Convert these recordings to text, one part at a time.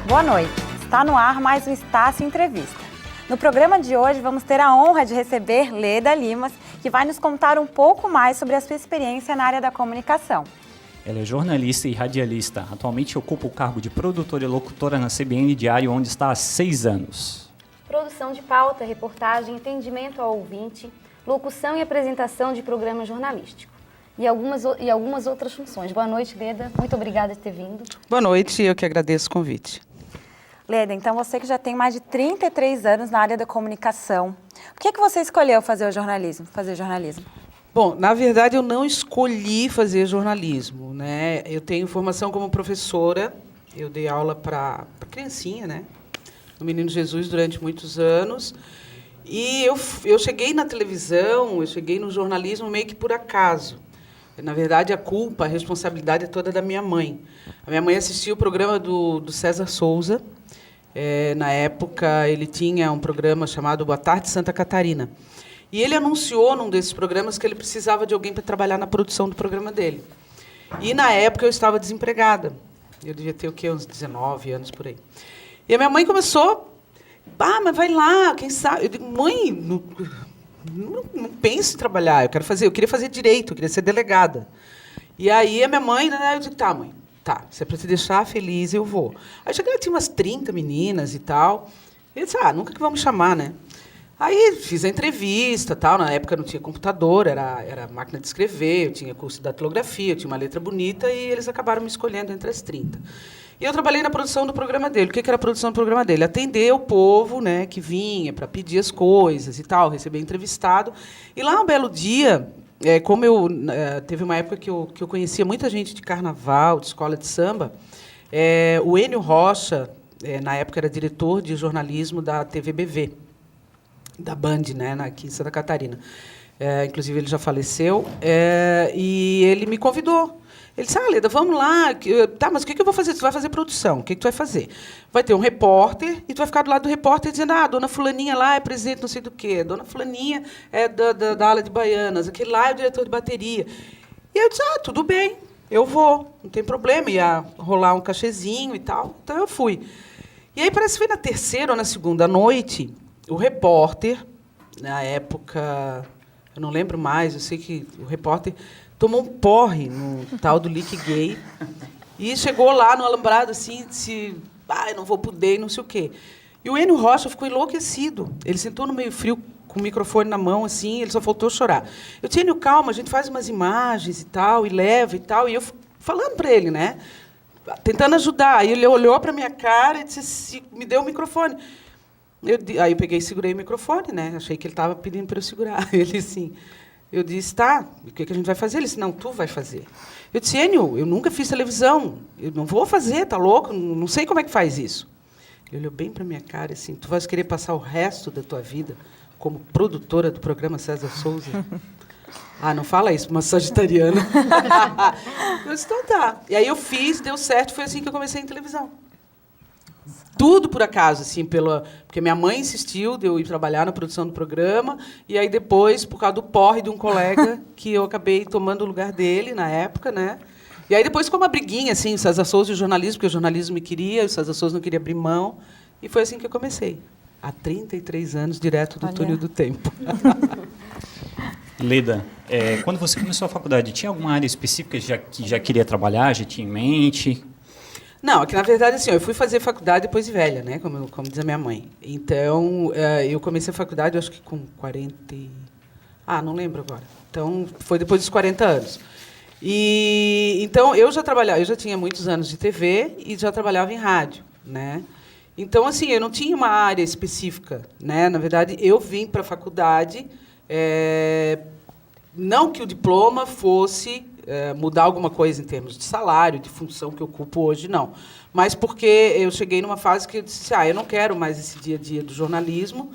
Boa noite. Está no ar mais um Estácio Entrevista. No programa de hoje vamos ter a honra de receber Leda Limas, que vai nos contar um pouco mais sobre a sua experiência na área da comunicação. Ela é jornalista e radialista. Atualmente ocupa o cargo de produtora e locutora na CBN Diário, onde está há 6 anos. Produção de pauta, reportagem, atendimento ao ouvinte, locução e apresentação de programa jornalístico. E algumas outras funções. Boa noite, Leda. Muito obrigada por ter vindo. Boa noite, eu que agradeço o convite. Leda, então você que já tem mais de 33 anos na área da comunicação, por que você escolheu fazer jornalismo? Bom, na verdade, eu não escolhi fazer jornalismo, né? Eu tenho formação como professora, eu dei aula para criancinha, né? No Menino Jesus durante muitos anos. E eu cheguei na televisão, eu cheguei no jornalismo meio que por acaso. Na verdade, a responsabilidade é toda da minha mãe. A minha mãe assistia o programa do César Souza. Na época, ele tinha um programa chamado Boa Tarde, Santa Catarina. E ele anunciou num desses programas que ele precisava de alguém para trabalhar na produção do programa dele. E, na época, eu estava desempregada. Eu devia ter, uns 19 anos por aí. E a minha mãe começou... mas vai lá, quem sabe... Eu digo, mãe... Não penso em trabalhar, eu queria fazer direito, eu queria ser delegada. E aí a minha mãe, eu disse, tá, mãe, tá, se é para te deixar feliz, eu vou. Aí cheguei lá, tinha umas 30 meninas e tal. E eu disse, nunca que vão me chamar, né? Aí fiz a entrevista, tal. Na época não tinha computador, era máquina de escrever, eu tinha curso de datilografia, eu tinha uma letra bonita, e eles acabaram me escolhendo entre as 30. E eu trabalhei na produção do programa dele. O que era a produção do programa dele? Atender o povo, né, que vinha para pedir as coisas e tal, receber entrevistado. E lá, um belo dia, teve uma época que eu conhecia muita gente de carnaval, de escola de samba. O Enio Rocha, na época, era diretor de jornalismo da TVBV, da Band, né, aqui em Santa Catarina. Inclusive, ele já faleceu. E ele me convidou. Ele disse, Leda, vamos lá. Tá, mas o que eu vou fazer? Tu vai fazer produção. O que tu vai fazer? Vai ter um repórter, e tu vai ficar do lado do repórter dizendo, a dona fulaninha lá é presidente não sei do quê, a dona fulaninha é da ala de baianas, aquele lá é o diretor de bateria. E eu disse, tudo bem, eu vou, não tem problema. Ia rolar um cachezinho e tal. Então, eu fui. E aí, parece que foi na terceira ou na segunda noite, o repórter, na época, eu não lembro mais, eu sei que o repórter... tomou um porre no tal do Lick Gay e chegou lá no alambrado assim, disse, eu não vou poder, não sei o quê. E o Enio Rocha ficou enlouquecido. Ele sentou no meio frio com o microfone na mão, assim, ele só faltou chorar. Eu disse, Enio, calma, a gente faz umas imagens e tal, e leva e tal. E eu falando para ele, né, tentando ajudar. Aí ele olhou para minha cara e disse, me deu o microfone. Aí eu peguei e segurei o microfone, né, achei que ele estava pedindo para eu segurar. Ele assim... Eu disse, tá, o que a gente vai fazer? Ele disse, não, tu vai fazer. Eu disse, Enio, eu nunca fiz televisão, eu não vou fazer, tá louco? Não sei como é que faz isso. Ele olhou bem para minha cara assim, tu vais querer passar o resto da tua vida como produtora do programa César Souza? Não fala isso, uma sagitariana. Eu disse, então tá. E aí eu fiz, deu certo, foi assim que eu comecei em televisão. Tudo por acaso, assim, porque minha mãe insistiu de eu ir trabalhar na produção do programa, e aí depois, por causa do porre de um colega, que eu acabei tomando o lugar dele na época, né? E aí depois ficou uma briguinha, assim, o César Souza e o jornalismo, porque o jornalismo me queria, o César Souza não queria abrir mão, e foi assim que eu comecei. Há 33 anos, direto do túnel do tempo. Leda, quando você começou a faculdade, tinha alguma área específica que já queria trabalhar, já tinha em mente? Não, é que, na verdade, assim, eu fui fazer faculdade depois de velha, né, como diz a minha mãe. Então, eu comecei a faculdade, eu acho que com 40... não lembro agora. Então, foi depois dos 40 anos. E, então, eu já tinha muitos anos de TV e já trabalhava em rádio, né? Então, assim, eu não tinha uma área específica, né? Na verdade, eu vim para a faculdade, não que o diploma fosse... mudar alguma coisa em termos de salário, de função que eu ocupo hoje, não. Mas porque eu cheguei numa fase que eu disse, eu não quero mais esse dia a dia do jornalismo,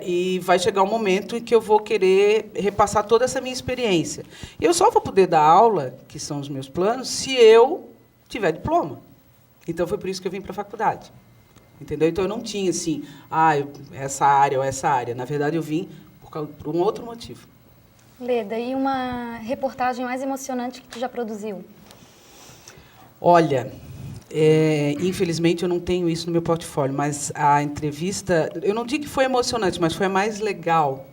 e vai chegar um momento em que eu vou querer repassar toda essa minha experiência. E eu só vou poder dar aula, que são os meus planos, se eu tiver diploma. Então, foi por isso que eu vim para a faculdade. Entendeu? Então, eu não tinha, assim, essa área ou essa área. Na verdade, eu vim por um outro motivo. Leda, e uma reportagem mais emocionante que tu já produziu? Olha, Infelizmente, eu não tenho isso no meu portfólio, mas a entrevista, eu não digo que foi emocionante, mas foi a mais legal,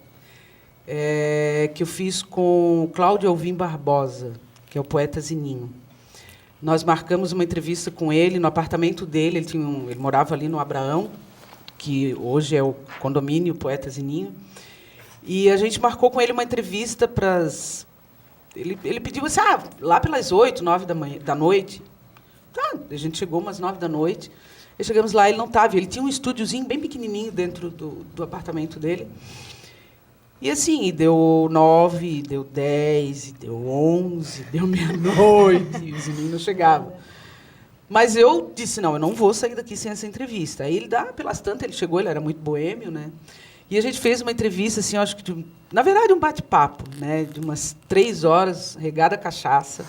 que eu fiz com o Cláudio Alvim Barbosa, que é o poeta Zininho. Nós marcamos uma entrevista com ele no apartamento dele, ele morava ali no Abraão, que hoje é o condomínio Poeta Zininho, e a gente marcou com ele uma entrevista para Ele pediu assim, lá pelas 8, 9 da noite. Tá, a gente chegou umas 9 da noite. E chegamos lá, ele não estava. Ele tinha um estúdiozinho bem pequenininho dentro do apartamento dele. E assim, deu 9, deu 10, deu 11, deu meia-noite, e os meninos chegavam. Mas eu disse, não, eu não vou sair daqui sem essa entrevista. Aí ele pelas tantas, ele chegou, ele era muito boêmio, né? E a gente fez uma entrevista, assim, acho que, na verdade, um bate-papo, né? De umas 3 horas, regada a cachaça,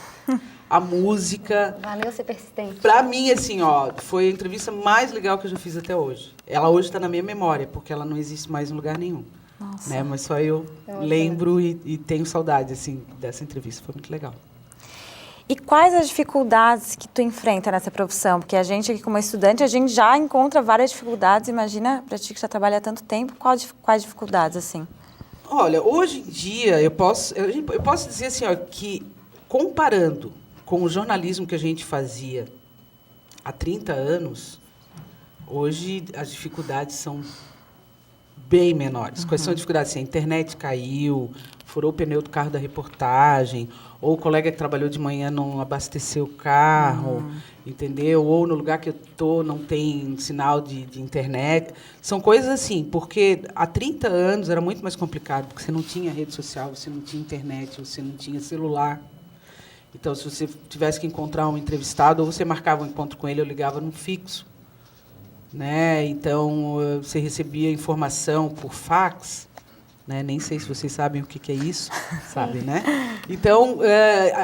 a música. Valeu ser persistente. Para mim, assim, foi a entrevista mais legal que eu já fiz até hoje. Ela hoje está na minha memória, porque ela não existe mais em lugar nenhum. Nossa. Né? Mas só eu lembro e tenho saudade, assim, dessa entrevista. Foi muito legal. E quais as dificuldades que tu enfrenta nessa profissão? Porque a gente aqui, como estudante, a gente já encontra várias dificuldades. Imagina, para ti que já trabalha há tanto tempo, quais dificuldades, assim? Olha, hoje em dia, eu posso dizer assim, que comparando com o jornalismo que a gente fazia há 30 anos, hoje as dificuldades são bem menores. Quais são as dificuldades? Se a internet caiu, furou o pneu do carro da reportagem, ou o colega que trabalhou de manhã não abasteceu o carro, entendeu? Ou no lugar que eu estou não tem sinal de internet. São coisas assim, porque há 30 anos era muito mais complicado, porque você não tinha rede social, você não tinha internet, você não tinha celular. Então, se você tivesse que encontrar um entrevistado, ou você marcava um encontro com ele, ou ligava num fixo. Né? Então, você recebia informação por fax, né? Nem sei se vocês sabem o que é isso, sabe, né? Então,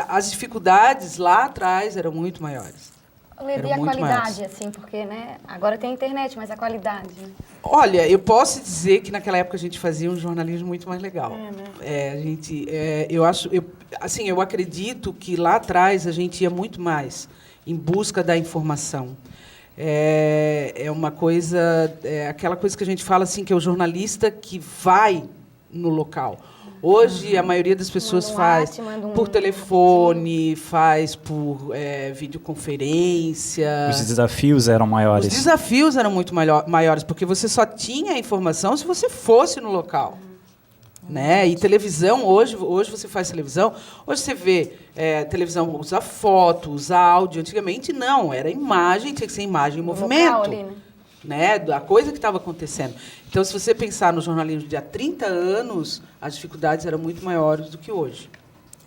as dificuldades lá atrás eram muito maiores. Leda, e a qualidade, assim, porque, né? Agora tem internet, mas a qualidade, né? Olha, eu posso dizer que naquela época a gente fazia um jornalismo muito mais legal. Eu acredito que lá atrás a gente ia muito mais em busca da informação. É uma coisa, aquela coisa que a gente fala assim, que é o jornalista que vai no local. Hoje, a maioria das pessoas faz por telefone, faz por videoconferência. Os desafios eram maiores. Os desafios eram muito maiores, porque você só tinha a informação se você fosse no local. Né? E televisão, hoje você faz televisão, hoje você vê televisão, usa foto, usa áudio. Antigamente, não, era imagem, tinha que ser imagem em movimento. Local ali, né? Da coisa que estava acontecendo. Então, se você pensar no jornalismo de há 30 anos, as dificuldades eram muito maiores do que hoje.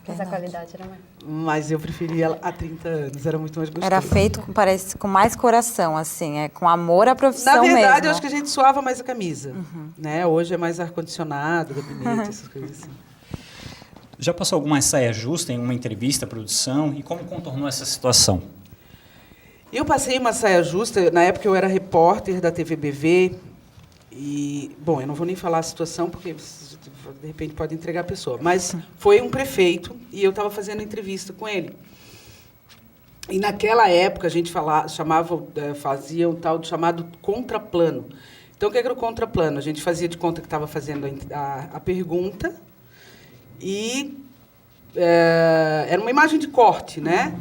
Mas a qualidade era maior. Mas eu preferia há 30 anos, era muito mais gostoso. Era feito, parece, com mais coração, assim, com amor à profissão mesmo. Na verdade, eu acho que a gente suava mais a camisa. Né? Hoje é mais ar-condicionado, gabinete, essas coisas assim. Já passou alguma saia justa em uma entrevista, produção? E como contornou essa situação? Eu passei uma saia justa, na época eu era repórter da TVBV, e, bom, eu não vou nem falar a situação, porque de repente pode entregar a pessoa, mas foi um prefeito, e eu estava fazendo entrevista com ele. E naquela época a gente fazia um tal de chamado contraplano. Então, o que era o contraplano? A gente fazia de conta que estava fazendo a pergunta, e era uma imagem de corte, né?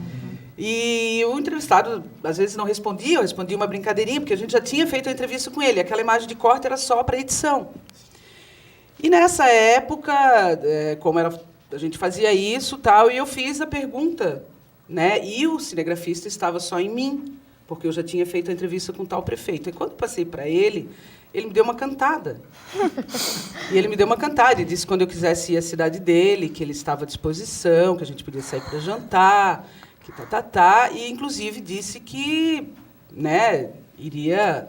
E o entrevistado, às vezes, não respondia, eu respondia uma brincadeirinha, porque a gente já tinha feito a entrevista com ele. Aquela imagem de corte era só para edição. E, nessa época, a gente fazia isso, tal, e eu fiz a pergunta, né? E o cinegrafista estava só em mim, porque eu já tinha feito a entrevista com tal prefeito. E, quando passei para ele me deu uma cantada. E ele me deu uma cantada. Ele disse que, quando eu quisesse ir à cidade dele, que ele estava à disposição, que a gente podia sair para jantar, e, inclusive, disse que, né, iria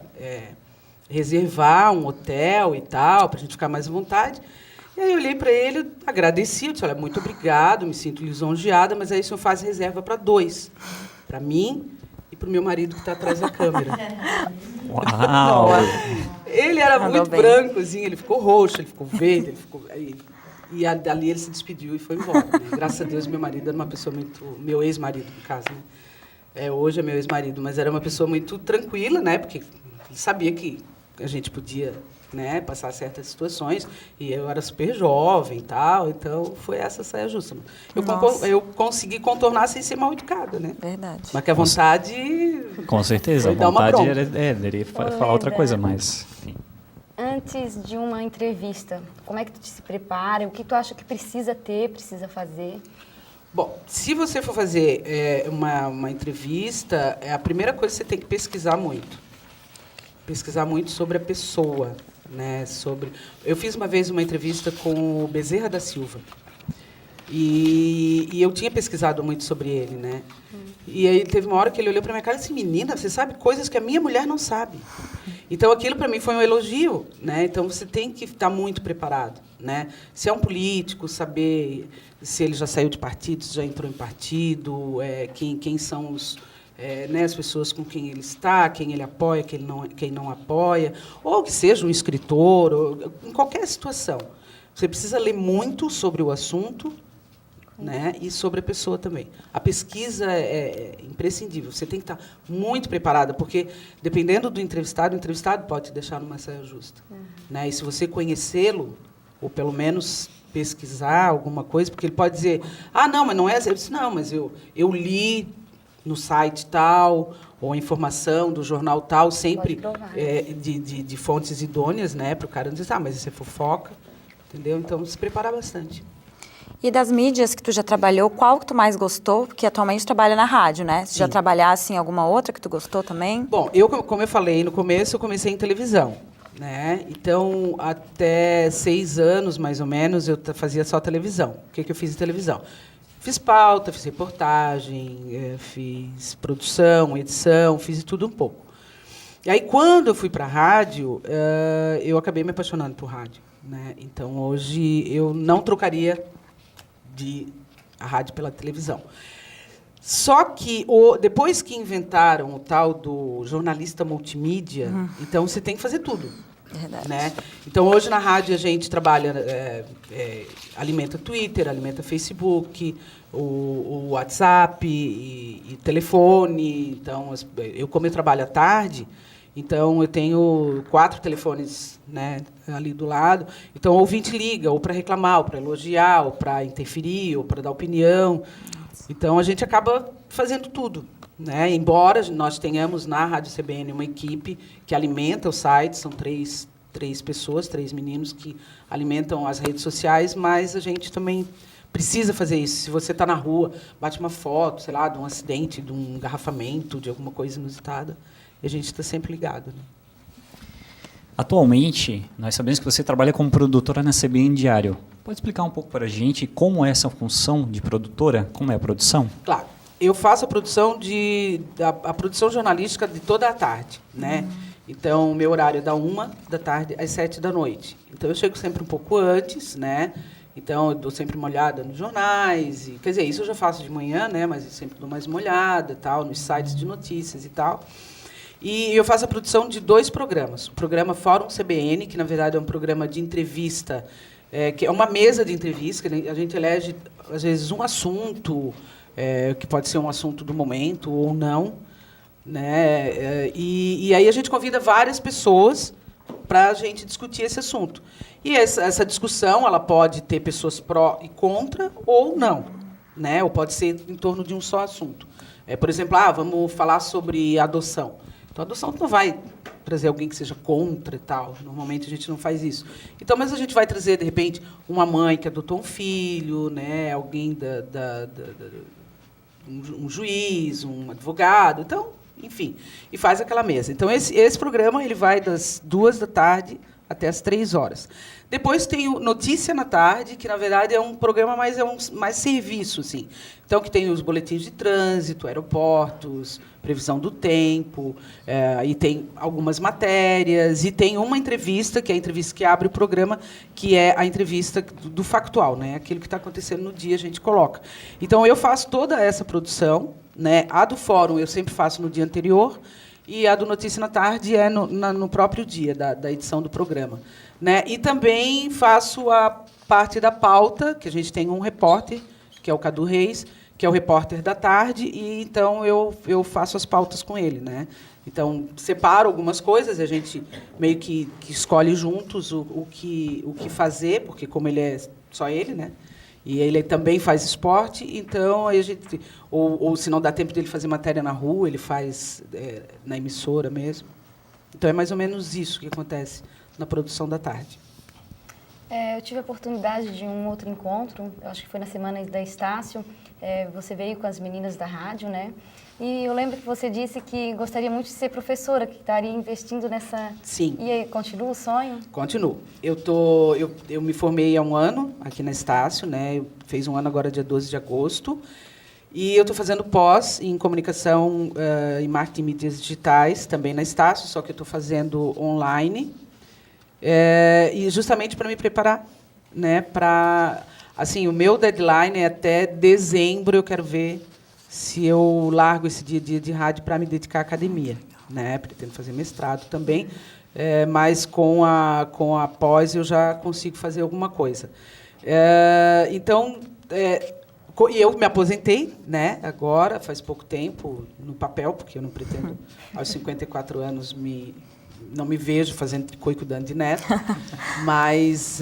reservar um hotel e tal, para a gente ficar mais à vontade. E aí eu olhei para ele, agradeci, eu disse, olha, muito obrigado, me sinto lisonjeada, mas aí o senhor faz reserva para 2, para mim e para o meu marido que está atrás da câmera. Uau! Ele era muito branco, assim, ele ficou roxo, ele ficou verde, e dali ele se despediu e foi embora. Né? Graças a Deus, meu marido era uma pessoa muito... Meu ex-marido, no caso. hoje é meu ex-marido, mas era uma pessoa muito tranquila, né? Porque ele sabia que a gente podia, né, passar certas situações, e eu era super jovem e tal, então foi essa saia justa. Eu consegui contornar sem ser mal educada, né? Verdade. Mas que a vontade... Com certeza, a Foi dar uma vontade bronca. era falar outra coisa, mas... Enfim. Antes de uma entrevista, como é que tu se prepara? O que tu acha que precisa ter, precisa fazer? Bom, se você for fazer uma entrevista, a primeira coisa que você tem que pesquisar muito. Pesquisar muito sobre a pessoa, né? Eu fiz uma vez uma entrevista com o Bezerra da Silva. E eu tinha pesquisado muito sobre ele, né? E aí teve uma hora que ele olhou para minha cara e disse: menina, você sabe coisas que a minha mulher não sabe. Então aquilo para mim foi um elogio, né? Então você tem que estar muito preparado, né? Se é um político, saber se ele já saiu de partido, se já entrou em partido, quem são né, as pessoas com quem ele está, quem ele apoia, quem não apoia, ou que seja um escritor, ou, em qualquer situação. Você precisa ler muito sobre o assunto, né, e sobre a pessoa também. A pesquisa é imprescindível. Você tem que estar muito preparada, porque, dependendo do entrevistado, o entrevistado pode te deixar numa saia justa. Né? E se você conhecê-lo, ou pelo menos pesquisar alguma coisa, porque ele pode dizer: ah, não, mas não é assim. Eu disse: não, mas eu li no site tal, ou a informação do jornal tal, sempre de fontes idôneas, né, para o cara não dizer: ah, mas isso é fofoca. Entendeu? Então, se prepara bastante. E das mídias que tu já trabalhou, qual que tu mais gostou? Porque atualmente trabalha na rádio, né? Se já trabalhasse em alguma outra que tu gostou também? Bom, como eu falei no começo, eu comecei em televisão, né? Então, até 6 anos, mais ou menos, eu fazia só televisão. O que eu fiz em televisão? Fiz pauta, fiz reportagem, fiz produção, edição, fiz tudo um pouco. E aí, quando eu fui para a rádio, eu acabei me apaixonando por rádio, né? Então, hoje, eu não trocaria a rádio pela televisão. Só que, depois que inventaram o tal do jornalista multimídia, então você tem que fazer tudo. Verdade. Né? Então, hoje, na rádio, a gente trabalha, alimenta Twitter, alimenta Facebook, o WhatsApp e telefone. Então, como eu trabalho à tarde, então eu tenho 4 telefones, né, ali do lado. Então, o ouvinte liga, ou para reclamar, ou para elogiar, ou para interferir, ou para dar opinião. Então, a gente acaba fazendo tudo. Né? Embora nós tenhamos na Rádio CBN uma equipe que alimenta o site, são três pessoas, 3 meninos que alimentam as redes sociais, mas a gente também precisa fazer isso. Se você está na rua, bate uma foto, sei lá, de um acidente, de um engarrafamento, de alguma coisa inusitada, a gente está sempre ligado. Né? Atualmente, nós sabemos que você trabalha como produtora na CBN Diário. Pode explicar um pouco para a gente como é essa função de produtora? Como é a produção? Claro. Eu faço a produção a produção jornalística de toda a tarde, né? Então, o meu horário é da 1 da tarde às 7 da noite. Então, eu chego sempre um pouco antes, né? Então, eu dou sempre uma olhada nos jornais. Quer dizer, isso eu já faço de manhã, né? Mas eu sempre dou mais uma olhada, tal, nos sites de notícias e tal. E eu faço a produção de 2 programas. O programa Fórum CBN, que, na verdade, é um programa de entrevista, que é uma mesa de entrevista, que a gente elege, às vezes, um assunto... que pode ser um assunto do momento ou não, né? E aí a gente convida várias pessoas para a gente discutir esse assunto. E essa discussão ela pode ter pessoas pró e contra ou não, né? Ou pode ser em torno de um só assunto. Por exemplo, vamos falar sobre adoção. Então, a adoção não vai trazer alguém que seja contra e tal. Normalmente a gente não faz isso. Então, mas a gente vai trazer, de repente, uma mãe que adotou um filho, né? Alguém um juiz, um advogado, então, enfim, e faz aquela mesa. Então, esse programa ele vai das 2 da tarde até as 3 horas. Depois tem o Notícia na Tarde, que, na verdade, é um programa mais serviço, assim. Então, que tem os boletins de trânsito, aeroportos, previsão do tempo, e tem algumas matérias, e tem uma entrevista, que é a entrevista que abre o programa, que é a entrevista do factual, né? Aquilo que está acontecendo no dia, a gente coloca. Então, eu faço toda essa produção, né? A do Fórum eu sempre faço no dia anterior, e a do Notícia na Tarde é no próprio dia da edição do programa. Né? E também faço a parte da pauta, que a gente tem um repórter, que é o Cadu Reis, que é o repórter da tarde, e então eu faço as pautas com ele, né? Então, separo algumas coisas, a gente meio que escolhe juntos o que fazer, porque como ele é só ele, né? E ele também faz esporte, então aí a gente... Ou se não dá tempo dele fazer matéria na rua, ele faz na emissora mesmo. Então, é mais ou menos isso que acontece na produção da tarde. Eu tive a oportunidade de um outro encontro, eu acho que foi na semana da Estácio, você veio com as meninas da rádio, né? E eu lembro que você disse que gostaria muito de ser professora, que estaria investindo nessa... Sim. E aí, continua o sonho? Continuo. Eu me formei há um ano aqui na Estácio, né? Eu fiz um ano agora, dia 12 de agosto. E eu estou fazendo pós em comunicação e marketing e mídias digitais, também na Estácio, só que eu estou fazendo online. E justamente para me preparar, né? Assim, o meu deadline é até dezembro, eu quero ver se eu largo esse dia a dia de rádio para me dedicar à academia, né? Pretendo fazer mestrado também, mas com a pós eu já consigo fazer alguma coisa. Então, eu me aposentei, né? Agora, faz pouco tempo, no papel, porque eu não pretendo, aos 54 anos, não me vejo fazendo tricô e cuidando de neto, mas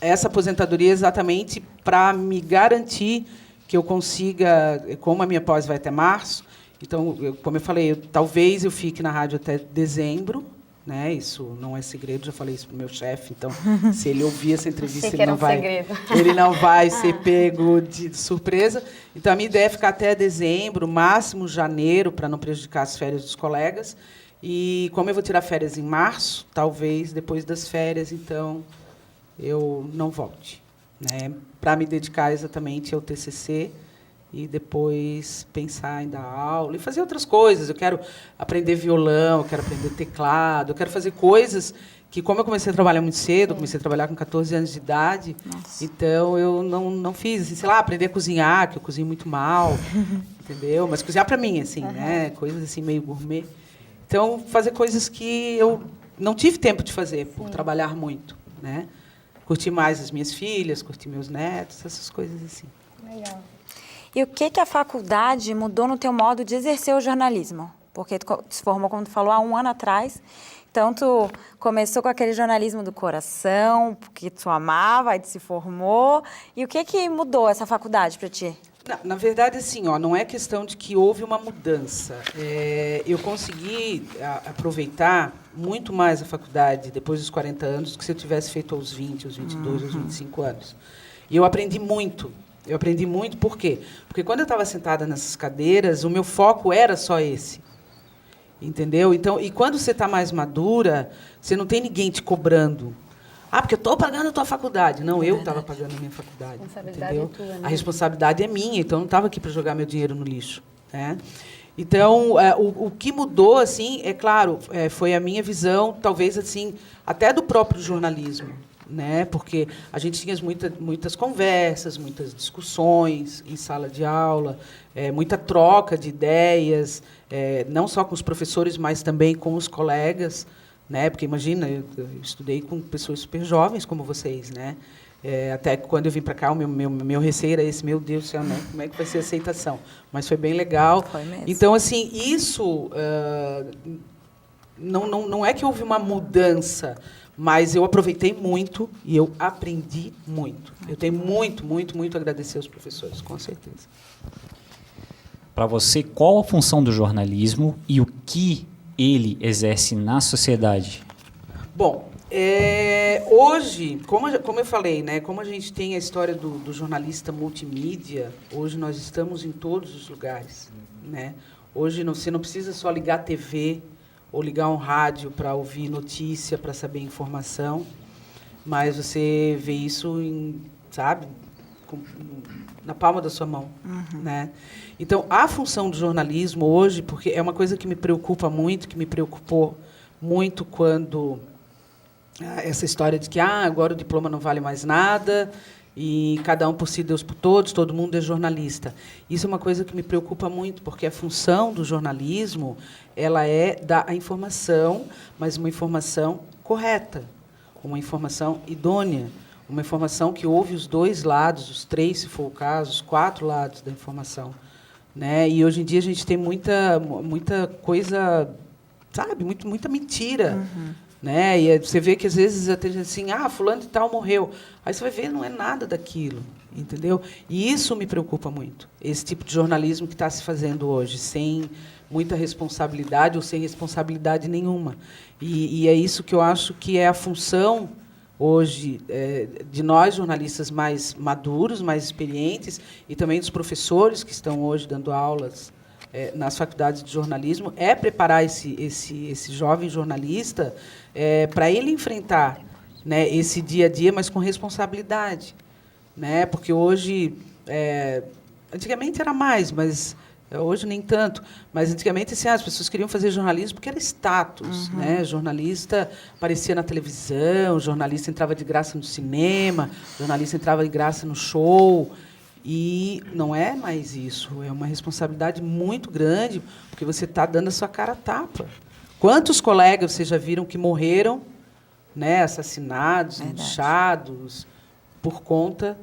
essa aposentadoria é exatamente para me garantir que eu consiga, como a minha pós vai até março, então, como eu falei, talvez eu fique na rádio até dezembro, né? Isso não é segredo, já falei isso para o meu chefe, então, se ele ouvir essa entrevista, ele não vai ser pego de surpresa. Então, a minha ideia é ficar até dezembro, máximo janeiro, para não prejudicar as férias dos colegas. E como eu vou tirar férias em março, talvez depois das férias, então, eu não volte, né? Para me dedicar exatamente ao TCC e depois pensar em dar aula e fazer outras coisas. Eu quero aprender violão, eu quero aprender teclado, eu quero fazer coisas que, como eu comecei a trabalhar muito cedo, comecei a trabalhar com 14 anos de idade, então eu não fiz, assim, sei lá, aprender a cozinhar, que eu cozinho muito mal, entendeu? Mas cozinhar para mim, assim, né? Coisas assim meio gourmet. Então, fazer coisas que eu não tive tempo de fazer, por trabalhar muito, né? Curtir mais as minhas filhas, curtir meus netos, essas coisas assim. Legal. E o que a faculdade mudou no teu modo de exercer o jornalismo? Porque tu se formou, como tu falou, há um ano atrás. Então, tu começou com aquele jornalismo do coração, porque tu amava, aí tu se formou. E o que mudou essa faculdade para ti? Na verdade, assim, não é questão de que houve uma mudança. Eu consegui aproveitar muito mais a faculdade depois dos 40 anos do que se eu tivesse feito aos 20, aos 22, aos 25 anos. E eu aprendi muito. Por quê? Porque quando eu estava sentada nessas cadeiras, o meu foco era só esse. Entendeu? Então, e quando você está mais madura, você não tem ninguém te cobrando. Porque eu estou pagando a tua faculdade. Não, eu estava pagando a minha faculdade. A responsabilidade entendeu? é tua, né? A responsabilidade é minha, então eu não estava aqui para jogar meu dinheiro no lixo, né? Então, o que mudou, assim, é claro, foi a minha visão, talvez, assim, até do próprio jornalismo, né? Porque a gente tinha muitas conversas, muitas discussões em sala de aula, muita troca de ideias, não só com os professores, mas também com os colegas, né? Porque, imagina, eu estudei com pessoas super jovens como vocês, né? Até que quando eu vim para cá, o meu receio era esse, meu Deus do céu, né? Como é que vai ser a aceitação? Mas foi bem legal. Foi mesmo. Então, assim, isso não é que houve uma mudança, mas eu aproveitei muito e eu aprendi muito. Eu tenho muito a agradecer aos professores, com certeza. Para você, qual a função do jornalismo e o que ele exerce na sociedade? Bom, hoje, como eu falei, né, como a gente tem a história do jornalista multimídia, hoje nós estamos em todos os lugares, né? Hoje você não precisa só ligar a TV ou ligar um rádio para ouvir notícia, para saber informação, mas você vê isso na palma da sua mão, né? Então, a função do jornalismo hoje, porque é uma coisa que me preocupa muito, que me preocupou muito quando essa história de que agora o diploma não vale mais nada e cada um por si, Deus por todos, todo mundo é jornalista. Isso é uma coisa que me preocupa muito, porque a função do jornalismo ela é dar a informação, mas uma informação correta, uma informação idônea, uma informação que ouve os 2 lados, os 3, se for o caso, os 4 lados da informação, né? E hoje em dia a gente tem muita coisa, sabe, muita mentira, né? E você vê que às vezes até assim, fulano de tal morreu, aí você vai ver, não é nada daquilo, entendeu? E isso me preocupa muito, esse tipo de jornalismo que está se fazendo hoje, sem muita responsabilidade ou sem responsabilidade nenhuma. E é isso que eu acho que é a função hoje de nós, jornalistas mais maduros, mais experientes, e também dos professores que estão hoje dando aulas nas faculdades de jornalismo, é preparar esse jovem jornalista para ele enfrentar, né, esse dia a dia, mas com responsabilidade, né? Porque hoje, antigamente era mais, mas hoje nem tanto, mas antigamente assim, as pessoas queriam fazer jornalismo porque era status, né? Jornalista aparecia na televisão, jornalista entrava de graça no cinema, jornalista entrava de graça no show, e não é mais isso. É uma responsabilidade muito grande, porque você está dando a sua cara a tapa. Quantos colegas vocês já viram que morreram, né, assassinados, linchados, por conta,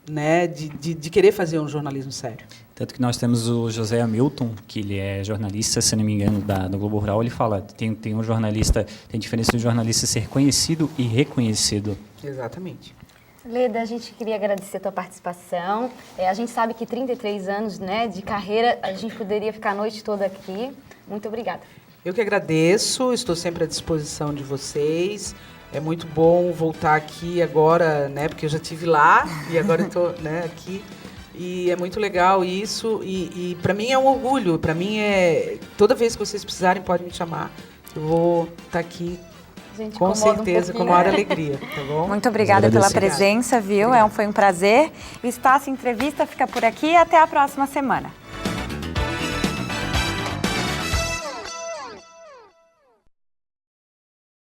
né, de querer fazer um jornalismo sério? Tanto que nós temos o José Hamilton, que ele é jornalista, se não me engano, do Globo Rural, ele fala, tem um jornalista, tem diferença de um jornalista ser conhecido e reconhecido. Exatamente. Leda, a gente queria agradecer a tua participação. A gente sabe que 33 anos, né, de carreira, a gente poderia ficar a noite toda aqui. Muito obrigada. Eu que agradeço, estou sempre à disposição de vocês. É muito bom voltar aqui agora, né, porque eu já estive lá e agora estou, né, aqui. E é muito legal isso, e para mim é um orgulho, para mim toda vez que vocês precisarem, podem me chamar, eu vou estar aqui, com certeza, com a maior alegria, tá bom? Muito obrigada pela presença, viu? Foi um prazer. O Espaço Entrevista fica por aqui e até a próxima semana.